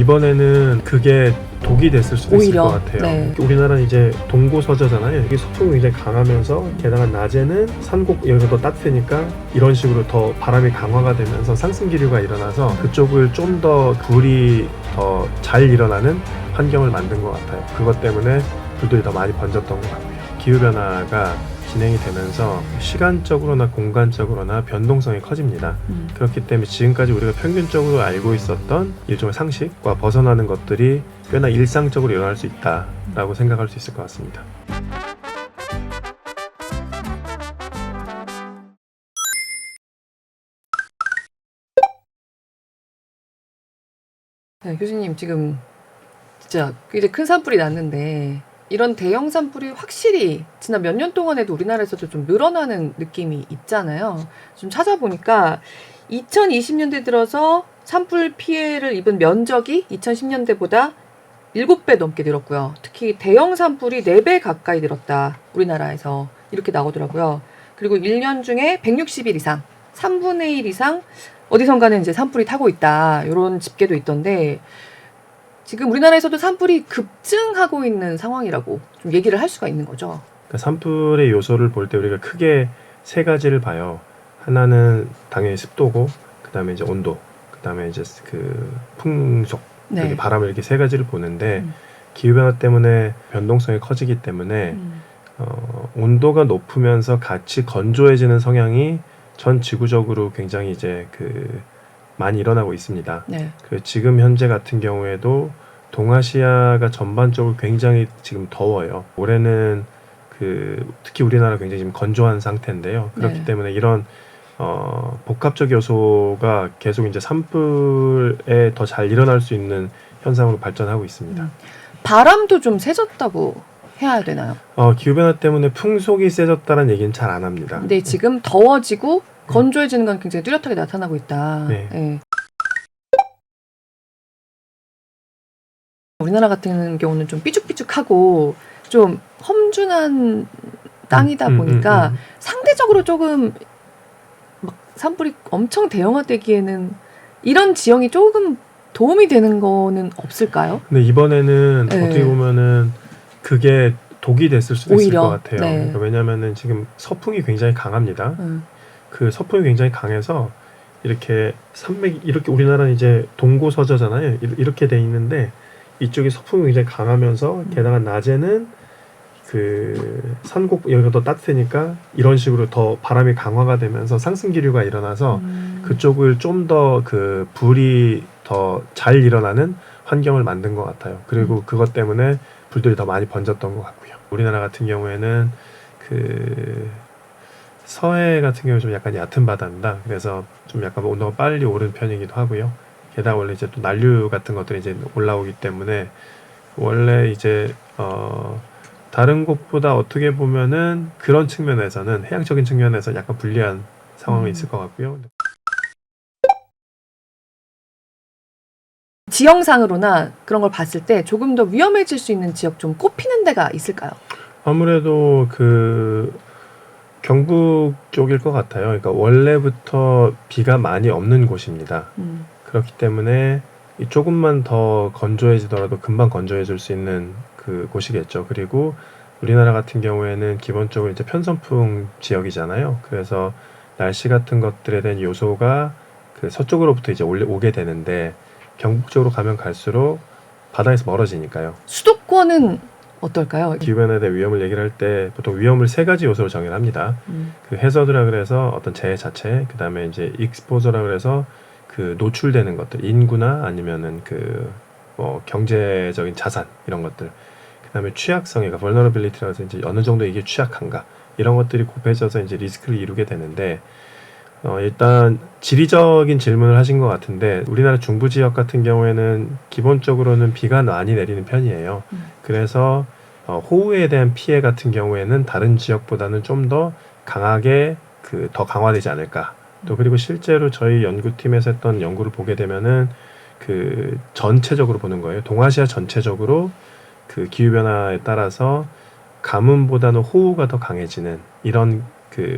이번에는 그게 독이 됐을 수도 있을 오히려, 것 같아요. 네. 우리나라는 이제 동고서저잖아요. 여기 서풍이 굉장히 강하면서 게다가 낮에는 산곡 여기가 더 따뜻하니까 이런 식으로 더 바람이 강화가 되면서 상승 기류가 일어나서 그쪽을 좀 더 불이 더 잘 일어나는 환경을 만든 것 같아요. 그것 때문에 불들이 더 많이 번졌던 것 같고요. 기후변화가 진행이 되면서 시간적으로나 공간적으로나 변동성이 커집니다. 그렇기 때문에 지금까지 우리가 평균적으로 알고 있었던 일종의 상식과 벗어나는 것들이 꽤나 일상적으로 일어날 수 있다라고 생각할 수 있을 것 같습니다. 네, 교수님 지금 진짜 굉장히 큰 산불이 났는데 이런 대형 산불이 확실히 지난 몇 년 동안에도 우리나라에서도 좀 늘어나는 느낌이 있잖아요. 좀 찾아보니까 2020년대 들어서 산불 피해를 입은 면적이 2010년대보다 7배 넘게 늘었고요. 특히 대형 산불이 4배 가까이 늘었다. 우리나라에서 이렇게 나오더라고요. 그리고 1년 중에 160일 이상, 3분의 1 이상 어디선가는 이제 산불이 타고 있다. 이런 집계도 있던데 지금 우리나라에서도 산불이 급증하고 있는 상황이라고 좀 얘기를 할 수가 있는 거죠. 그러니까 산불의 요소를 볼 때 우리가 크게 세 가지를 봐요. 하나는 당연히 습도고, 그 다음에 이제 온도, 그 다음에 이제 그 풍속, 네. 바람을 이렇게 세 가지를 보는데 기후변화 때문에 변동성이 커지기 때문에 온도가 높으면서 같이 건조해지는 성향이 전 지구적으로 굉장히 이제 많이 일어나고 있습니다. 네. 지금 현재 같은 경우에도 동아시아가 전반적으로 굉장히 지금 더워요. 올해는 특히 우리나라 굉장히 지금 건조한 상태인데요. 그렇기 네. 때문에 이런 복합적 요소가 계속 이제 산불에 더 잘 일어날 수 있는 현상으로 발전하고 있습니다. 바람도 좀 세졌다고 해야 되나요? 기후변화 때문에 풍속이 세졌다는 얘기는 잘 안 합니다. 근데 지금 더워지고 건조해지는 건 굉장히 뚜렷하게 나타나고 있다. 네. 네. 우리나라 같은 경우는 좀 삐죽삐죽하고 좀 험준한 땅이다 보니까 상대적으로 조금 막 산불이 엄청 대형화되기에는 이런 지형이 조금 도움이 되는 거는 없을까요? 근데 이번에는 네. 어떻게 보면은 그게 독이 됐을 수도 있을 오히려, 것 같아요. 네. 그러니까 왜냐면은 지금 서풍이 굉장히 강합니다. 그 서풍이 굉장히 강해서 이렇게 산맥 이렇게 우리나라는 이제 동고서저잖아요. 이렇게 돼 있는데 이쪽이 서풍이 굉장히 강하면서 게다가 낮에는 산곡 여기가 더 따뜻하니까 이런 식으로 더 바람이 강화가 되면서 상승 기류가 일어나서 그쪽을 좀 더 불이 더 잘 일어나는 환경을 만든 것 같아요. 그리고 그것 때문에 불들이 더 많이 번졌던 것 같고요. 우리나라 같은 경우에는 서해 같은 경우 좀 약간 얕은 바다입니다. 그래서 좀 약간 온도가 빨리 오른 편이기도 하고요. 게다가 원래 이제 또 난류 같은 것들이 이제 올라오기 때문에 원래 이제 다른 곳보다 어떻게 보면은 그런 측면에서는 해양적인 측면에서 약간 불리한 상황이 있을 것 같고요. 지형상으로나 그런 걸 봤을 때 조금 더 위험해질 수 있는 지역 좀 꼽히는 데가 있을까요? 아무래도 경북 쪽일 것 같아요. 그러니까 원래부터 비가 많이 없는 곳입니다. 그렇기 때문에 조금만 더 건조해지더라도 금방 건조해질 수 있는 곳이겠죠. 그리고 우리나라 같은 경우에는 기본적으로 이제 편선풍 지역이잖아요. 그래서 날씨 같은 것들에 대한 요소가 서쪽으로부터 이제 오게 되는데 경북 쪽으로 가면 갈수록 바다에서 멀어지니까요. 수도권은 어떨까요? 기후변화에 대한 위험을 얘기를 할 때 보통 위험을 세 가지 요소로 정의를 합니다. 해저드라 그래서 어떤 재해 자체, 그 다음에 이제 익스포저라 그래서 노출되는 것들, 인구나 아니면은 경제적인 자산 이런 것들, 그 다음에 취약성이가 vulnerability라고 해서 이제 어느 정도 이게 취약한가 이런 것들이 곱해져서 이제 리스크를 이루게 되는데 일단 지리적인 질문을 하신 것 같은데 우리나라 중부 지역 같은 경우에는 기본적으로는 비가 많이 내리는 편이에요. 그래서 호우에 대한 피해 같은 경우에는 다른 지역보다는 좀 더 강하게 더 강화되지 않을까. 또 그리고 실제로 저희 연구팀에서 했던 연구를 보게 되면은 전체적으로 보는 거예요. 동아시아 전체적으로 기후변화에 따라서 가뭄보다는 호우가 더 강해지는 이런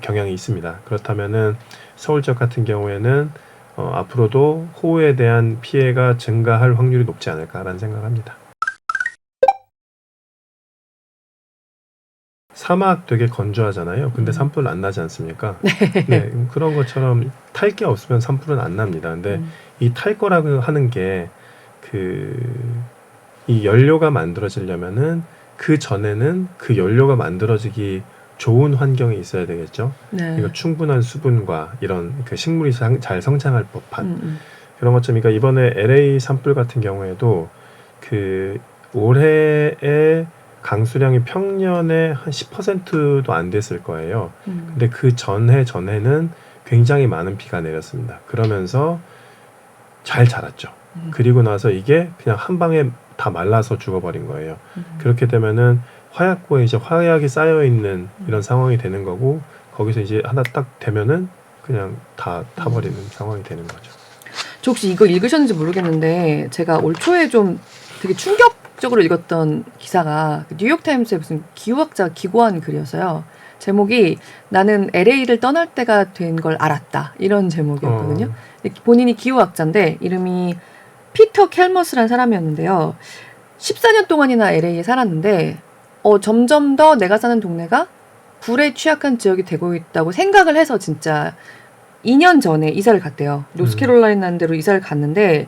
경향이 있습니다. 그렇다면은 서울 지역 같은 경우에는 앞으로도 호우에 대한 피해가 증가할 확률이 높지 않을까라는 생각합니다. 사막 되게 건조하잖아요. 근데 산불 안 나지 않습니까? 네, 그런 것처럼 탈 게 없으면 산불은 안 납니다. 근데 이 탈 거라고 하는 게 이 연료가 만들어지려면은 그 전에는 그 연료가 만들어지기 좋은 환경에 있어야 되겠죠. 네. 그러니까 충분한 수분과 이런 그 식물이 잘 성장할 법한 그런 것처럼, 그러니까 이번에 LA 산불 같은 경우에도 그 올해의 강수량이 평년에 한 10%도 안 됐을 거예요. 근데 그 전해는 굉장히 많은 비가 내렸습니다. 그러면서 잘 자랐죠. 그리고 나서 이게 그냥 한 방에 다 말라서 죽어버린 거예요. 그렇게 되면은 화약고에 이제 화약이 쌓여 있는 이런 상황이 되는 거고, 거기서 이제 하나 딱 되면은 그냥 다 타버리는 상황이 되는 거죠. 저 혹시 이거 읽으셨는지 모르겠는데 제가 올 초에 좀 되게 충격적으로 읽었던 기사가 뉴욕타임스의 무슨 기후학자가 기고한 글이었어요. 제목이 나는 LA를 떠날 때가 된 걸 알았다, 이런 제목이었거든요. 본인이 기후학자인데 이름이 피터 켈머스라는 사람이었는데요. 14년 동안이나 LA에 살았는데 점점 더 내가 사는 동네가 불에 취약한 지역이 되고 있다고 생각을 해서 진짜 2년 전에 이사를 갔대요. 노스캐롤라이나라는 데로 이사를 갔는데,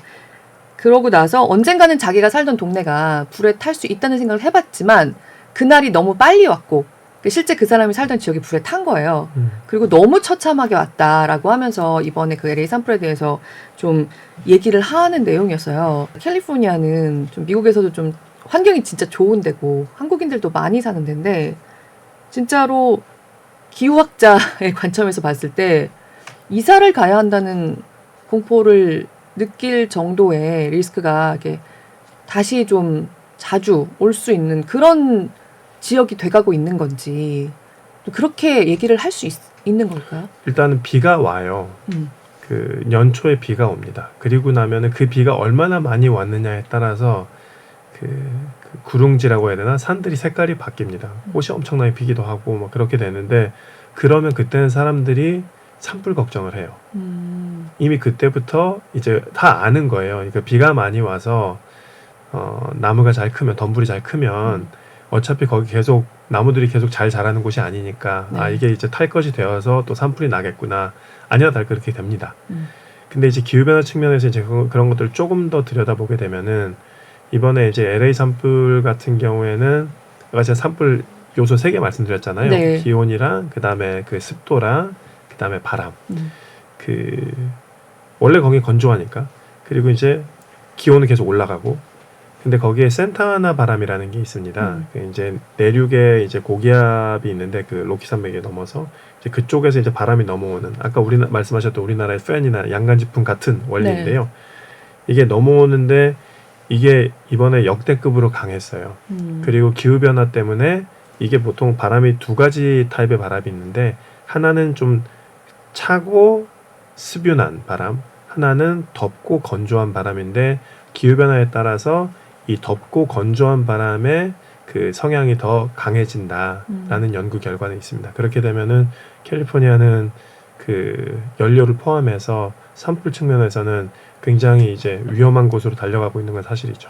그러고 나서 언젠가는 자기가 살던 동네가 불에 탈 수 있다는 생각을 해봤지만 그날이 너무 빨리 왔고, 실제 그 사람이 살던 지역이 불에 탄 거예요. 그리고 너무 처참하게 왔다라고 하면서 이번에 그 LA 산불에 대해서 좀 얘기를 하는 내용이었어요. 캘리포니아는 좀 미국에서도 좀 환경이 진짜 좋은 데고 한국인들도 많이 사는 데인데, 진짜로 기후학자의 관점에서 봤을 때 이사를 가야 한다는 공포를 느낄 정도의 리스크가 이렇게 다시 좀 자주 올 수 있는 그런 지역이 돼가고 있는 건지, 그렇게 얘기를 할 수 있는 걸까요? 일단은 비가 와요. 그 연초에 비가 옵니다. 그리고 나면은 그 비가 얼마나 많이 왔느냐에 따라서 그 구릉지라고 해야 되나? 산들이 색깔이 바뀝니다. 꽃이 엄청나게 피기도 하고 막 그렇게 되는데, 그러면 그때는 사람들이 산불 걱정을 해요. 이미 그때부터 이제 다 아는 거예요. 그러니까 비가 많이 와서 나무가 잘 크면, 덤불이 잘 크면 어차피 거기 계속 나무들이 계속 잘 자라는 곳이 아니니까 네. 이게 이제 탈 것이 되어서 또 산불이 나겠구나. 아니나 다를까 그렇게 됩니다. 근데 이제 기후변화 측면에서 이제 그런 것들을 조금 더 들여다보게 되면은, 이번에 이제 LA 산불 같은 경우에는 아까 제가 산불 요소 3개 말씀드렸잖아요. 네. 기온이랑 그다음에 그 습도랑 그다음에 바람. 원래 거기 건조하니까. 그리고 이제 기온은 계속 올라가고. 근데 거기에 센타나 바람이라는 게 있습니다. 이제 내륙에 이제 고기압이 있는데 그 로키 산맥에 넘어서 이제 그쪽에서 이제 바람이 넘어오는, 아까 말씀하셨던 우리나라의 팬이나 양간지풍 같은 원리인데요. 이게 넘어오는데 이게 이번에 역대급으로 강했어요. 그리고 기후변화 때문에 이게 보통 바람이 2가지 타입의 바람이 있는데, 하나는 좀 차고 습윤한 바람, 하나는 덥고 건조한 바람인데, 기후변화에 따라서 이 덥고 건조한 바람의 그 성향이 더 강해진다라는 연구 결과는 있습니다. 그렇게 되면은 캘리포니아는 그 연료를 포함해서 산불 측면에서는 굉장히 이제 위험한 곳으로 달려가고 있는 건 사실이죠.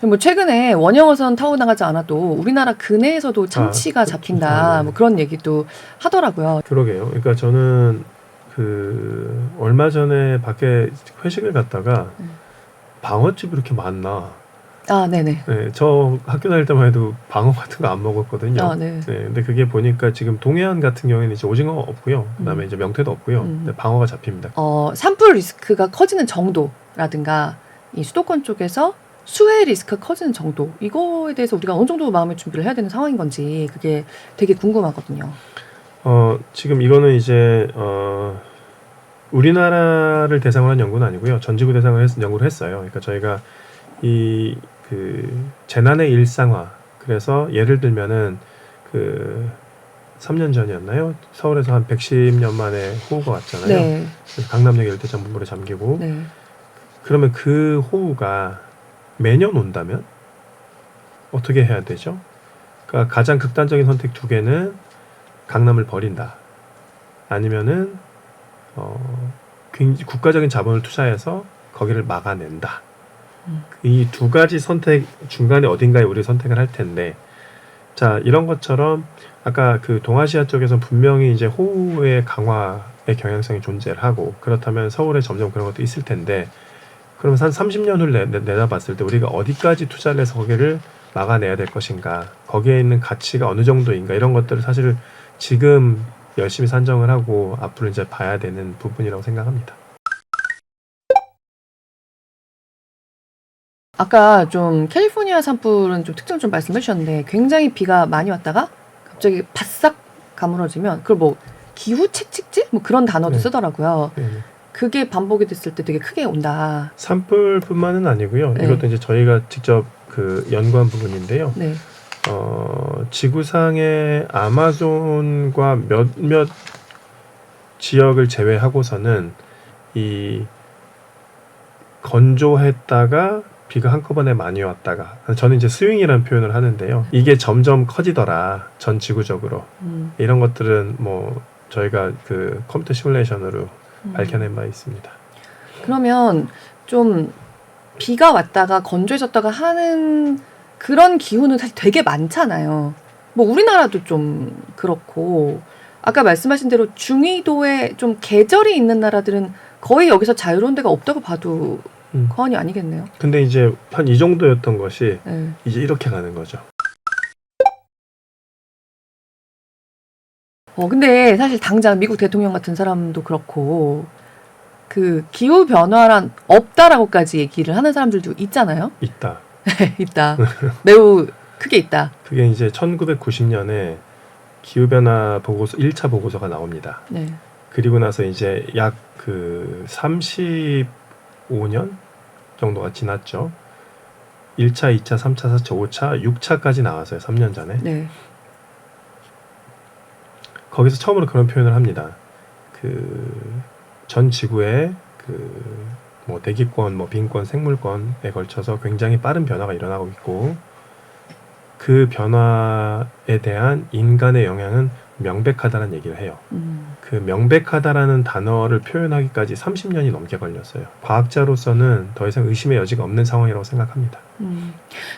뭐 최근에 원형어선 타고 나가지 않아도 우리나라 근해에서도 참치가 잡힌다, 뭐 그런 얘기도 하더라고요. 그러게요. 그러니까 저는 그 얼마 전에 밖에 회식을 갔다가 방어집이 이렇게 많나? 네네. 네, 저 학교 다닐 때만 해도 방어 같은 거 안 먹었거든요. 네. 근데 그게 보니까 지금 동해안 같은 경우에는 이제 오징어 없고요. 그다음에 이제 명태도 없고요. 근데 방어가 잡힙니다. 산불 리스크가 커지는 정도라든가 이 수도권 쪽에서 수해 리스크가 커지는 정도, 이거에 대해서 우리가 어느 정도 마음의 준비를 해야 되는 상황인 건지 그게 되게 궁금하거든요. 지금 이거는 이제 우리나라를 대상으로 한 연구는 아니고요. 전 지구 대상으로 연구를 했어요. 그러니까 저희가 이 그 재난의 일상화, 그래서 예를 들면은 그 3년 전이었나요? 서울에서 한 110년 만에 호우가 왔잖아요. 네. 그래서 강남역 일대 전부물에 잠기고. 네. 그러면 그 호우가 매년 온다면 어떻게 해야 되죠? 그러니까 가장 극단적인 선택 2개는 강남을 버린다. 아니면은 굉장히 국가적인 자본을 투자해서 거기를 막아낸다. 이 두 가지 선택 중간에 어딘가에 우리 선택을 할 텐데, 자 이런 것처럼 아까 그 동아시아 쪽에서 분명히 이제 호우의 강화의 경향성이 존재를 하고, 그렇다면 서울에 점점 그런 것도 있을 텐데, 그러면 한 30년 후를 내다봤을 때 우리가 어디까지 투자를 해서 거기를 막아내야 될 것인가, 거기에 있는 가치가 어느 정도인가, 이런 것들을 사실 지금 열심히 산정을 하고 앞으로 이제 봐야 되는 부분이라고 생각합니다. 아까 좀 캘리포니아 산불은 좀 특징 좀 말씀해 주셨는데, 굉장히 비가 많이 왔다가 갑자기 바싹 가물어지면 그걸 뭐 기후 채찍질 뭐 그런 단어도 네. 쓰더라고요. 네. 그게 반복이 됐을 때 되게 크게 온다. 산불뿐만은 아니고요. 네. 이것도 이제 저희가 직접 그 연구한 부분인데요. 네. 지구상의 아마존과 몇몇 지역을 제외하고서는 이 건조했다가 비가 한꺼번에 많이 왔다가, 저는 이제 스윙이라는 표현을 하는데요. 이게 점점 커지더라, 전 지구적으로. 이런 것들은 뭐 저희가 그 컴퓨터 시뮬레이션으로 밝혀낸 바 있습니다. 그러면 좀 비가 왔다가 건조해졌다가 하는 그런 기후는 사실 되게 많잖아요. 뭐 우리나라도 좀 그렇고, 아까 말씀하신 대로 중위도에 좀 계절이 있는 나라들은 거의 여기서 자유로운 데가 없다고 봐도 과언이 아니겠네요. 근데 이제 한 이 정도였던 것이 네. 이제 이렇게 가는 거죠. 근데 사실 당장 미국 대통령 같은 사람도 그렇고, 그 기후 변화란 없다라고까지 얘기를 하는 사람들도 있잖아요. 있다. 있다. 매우 크게 있다. 그게 이제 1990년에 기후변화 보고서 1차 보고서가 나옵니다. 네. 그리고 나서 이제 약 그 35년 정도가 지났죠. 1차, 2차, 3차, 4차, 5차, 6차까지 나왔어요. 3년 전에. 네. 거기서 처음으로 그런 표현을 합니다. 그 전 지구의 그 뭐 대기권, 뭐 빈권, 생물권에 걸쳐서 굉장히 빠른 변화가 일어나고 있고, 그 변화에 대한 인간의 영향은 명백하다는 얘기를 해요. 그 명백하다라는 단어를 표현하기까지 30년이 넘게 걸렸어요. 과학자로서는 더 이상 의심의 여지가 없는 상황이라고 생각합니다.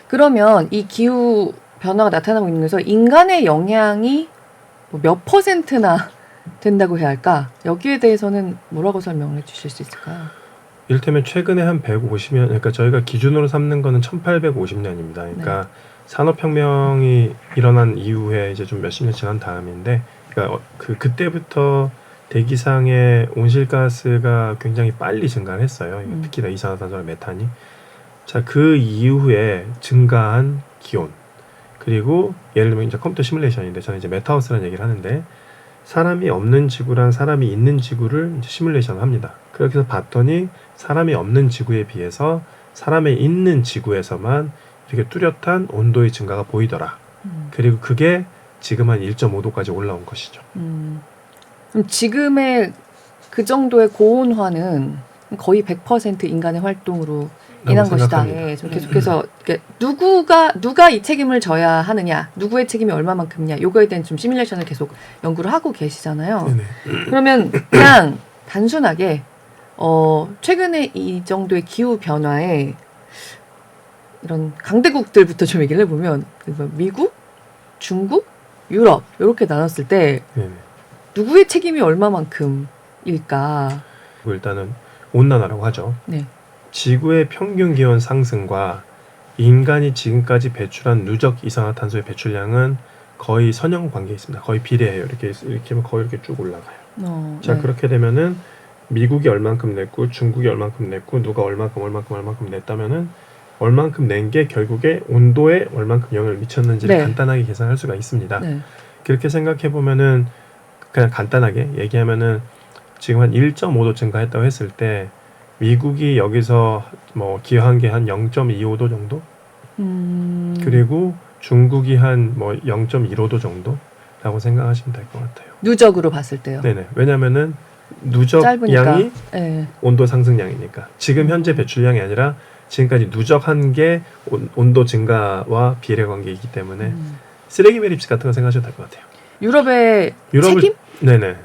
그러면 이 기후 변화가 나타나고 있는 데서 인간의 영향이 뭐 몇 %나 된다고 해야 할까? 여기에 대해서는 뭐라고 설명을 해주실 수 있을까요? 이를테면 최근에 한 150년, 그러니까 저희가 기준으로 삼는 거는 1850년입니다. 그러니까 네. 산업혁명이 일어난 이후에 이제 좀 몇십 년 지난 다음인데, 그러니까 그때부터 대기상의 온실가스가 굉장히 빨리 증가를 했어요. 특히나 이산화탄소와 메탄이. 자, 그 이후에 증가한 기온, 그리고 예를 들면 이제 컴퓨터 시뮬레이션인데, 저는 이제 메타하우스라는 얘기를 하는데, 사람이 없는 지구랑 사람이 있는 지구를 이제 시뮬레이션을 합니다. 그렇게 해서 봤더니 사람이 없는 지구에 비해서 사람이 있는 지구에서만 이렇게 뚜렷한 온도의 증가가 보이더라. 그리고 그게 지금 한 1.5도까지 올라온 것이죠. 그럼 지금의 그 정도의 고온화는 거의 100% 인간의 활동으로 인한 것이다. 예, 좀 계속해서 누가 이 책임을 져야 하느냐, 누구의 책임이 얼마만큼이냐, 요거에 대한 좀 시뮬레이션을 계속 연구를 하고 계시잖아요. 네네. 그러면 그냥 단순하게 최근에 이 정도의 기후 변화에 이런 강대국들부터 좀 얘기를 해보면, 미국, 중국, 유럽 이렇게 나눴을 때 네네. 누구의 책임이 얼마만큼일까? 일단은 온난화라고 하죠. 네. 지구의 평균 기온 상승과 인간이 지금까지 배출한 누적 이산화탄소의 배출량은 거의 선형 관계에 있습니다. 거의 비례해요. 이렇게 하면 거의 이렇게 쭉 올라가요. 자, 네. 그렇게 되면은 미국이 얼만큼 냈고 중국이 얼만큼 냈고 누가 얼만큼 냈다면은 얼만큼 낸 게 결국에 온도에 얼만큼 영향을 미쳤는지를 네. 간단하게 계산할 수가 있습니다. 네. 그렇게 생각해 보면은, 그냥 간단하게 얘기하면은 지금 한 1.5도 증가했다고 했을 때 미국이 여기서 뭐 기여한 게 한 0.25도 정도? 그리고 중국이 한 뭐 0.15도 정도라고 생각하시면 될 것 같아요. 누적으로 봤을 때요. 네네. 왜냐면은 누적 짧으니까. 양이 네. 온도 상승량이니까. 지금 현재 배출량이 아니라 지금까지 누적한 게 온도 증가와 비례 관계이기 때문에 쓰레기 매립식 같은 거 생각하셔도 될 것 같아요. 유럽의 유럽을, 책임? 네네.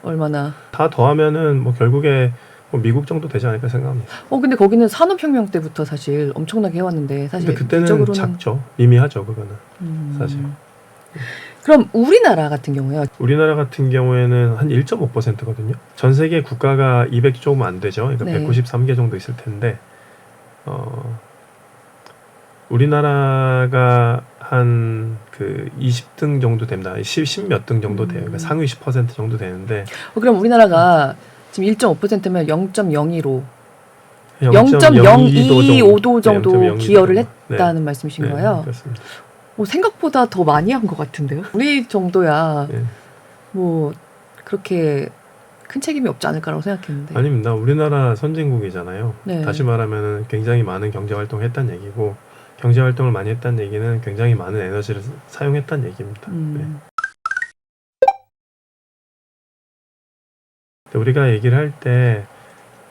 얼마나? 다 더하면은 뭐 결국에 뭐 미국 정도 되지 않을까 생각합니다. 근데 거기는 산업혁명 때부터 사실 엄청나게 해왔는데 사실 근데 그때는 국적으로는- 작죠. 미미하죠, 그거는. 사실. 그럼 우리나라 같은 경우요. 우리나라 같은 경우에는 한 1.5%거든요. 전 세계 국가가 200 조금 안 되죠. 그러니까 네. 193개 정도 있을 텐데 우리나라가 한 그 20등 정도 됩니다. 10 몇 등 정도 돼요. 그러니까 상위 10% 정도 되는데 그럼 우리나라가 지금 1.5%면 0.02로 0.025 0.025도 정도 0.025 기여를 네. 했다는 말씀이신 네, 거예요? 그렇습니다. 생각보다 더 많이 한 것 같은데요? 우리 정도야 네. 뭐 그렇게 큰 책임이 없지 않을까라고 생각했는데. 아닙니다. 우리나라 선진국이잖아요. 네. 다시 말하면 굉장히 많은 경제활동을 했다는 얘기고 경제활동을 많이 했다는 얘기는 굉장히 많은 에너지를 사용했다는 얘기입니다. 네. 우리가 얘기를 할 때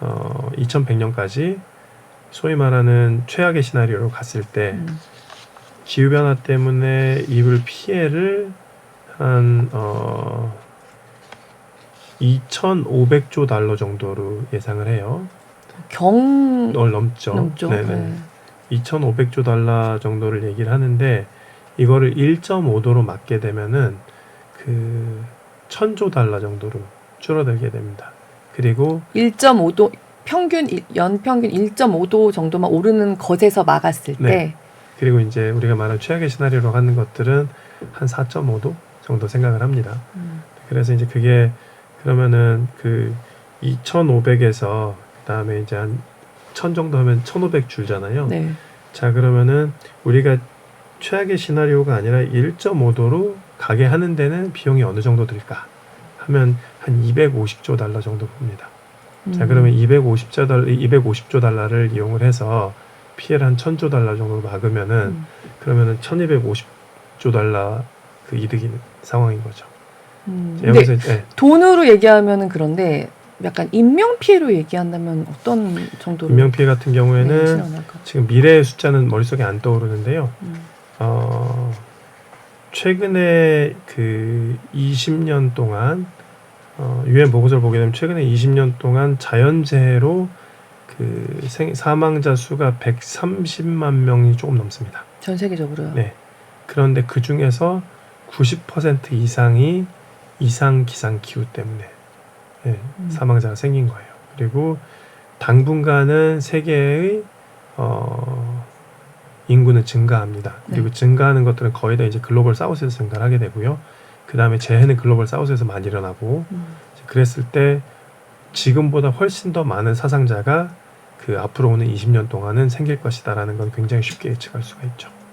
2100년까지 소위 말하는 최악의 시나리오로 갔을 때 기후변화 때문에 입을 피해를 한 2,500조 달러 정도로 예상을 해요. 넘죠. 넘죠. 네네. 네. 2,500조 달러 정도를 얘기를 하는데 이거를 1.5도로 맞게 되면은 그 1,000조 달러 정도로 줄어들게 됩니다. 그리고 1.5도 연평균 1.5도 정도만 오르는 것에서 막았을 네. 때 그리고 이제 우리가 말한 최악의 시나리오로 하는 것들은 한 4.5도 정도 생각을 합니다. 그래서 이제 그게 그러면은 그 2,500에서 그다음에 이제 한 1,000 정도 하면 1,500 줄잖아요. 네. 자, 그러면은 우리가 최악의 시나리오가 아니라 1.5도로 가게 하는 데는 비용이 어느 정도 들까 하면 한 250조 달러 정도 봅니다. 자, 그러면 250조 달러를 이용을 해서 피해를 한 1,000조 달러 정도 막으면은 그러면은 1,250조 달러 그 이득인 상황인 거죠. 근데 여기서 네. 돈으로 얘기하면은 그런데 약간 인명 피해로 얘기한다면 어떤 정도로 인명 피해 같은 경우에는 실현할까? 지금 미래의 숫자는 머릿속에 안 떠오르는데요. 최근에 그 20년 동안 유엔 보고서를 보게 되면 최근에 20년 동안 자연재해로 그 사망자 수가 130만 명이 조금 넘습니다. 전 세계적으로요. 네. 그런데 그 중에서 90% 이상이 이상 기상 기후 때문에 사망자가 생긴 거예요. 그리고 당분간은 세계의 인구는 증가합니다. 그리고 증가하는 것들은 거의 다 이제 글로벌 사우스에서 증가를 하게 되고요. 그 다음에 재해는 글로벌 사우스에서 많이 일어나고 그랬을 때 지금보다 훨씬 더 많은 사상자가 그 앞으로 오는 20년 동안은 생길 것이다라는 건 굉장히 쉽게 예측할 수가 있죠.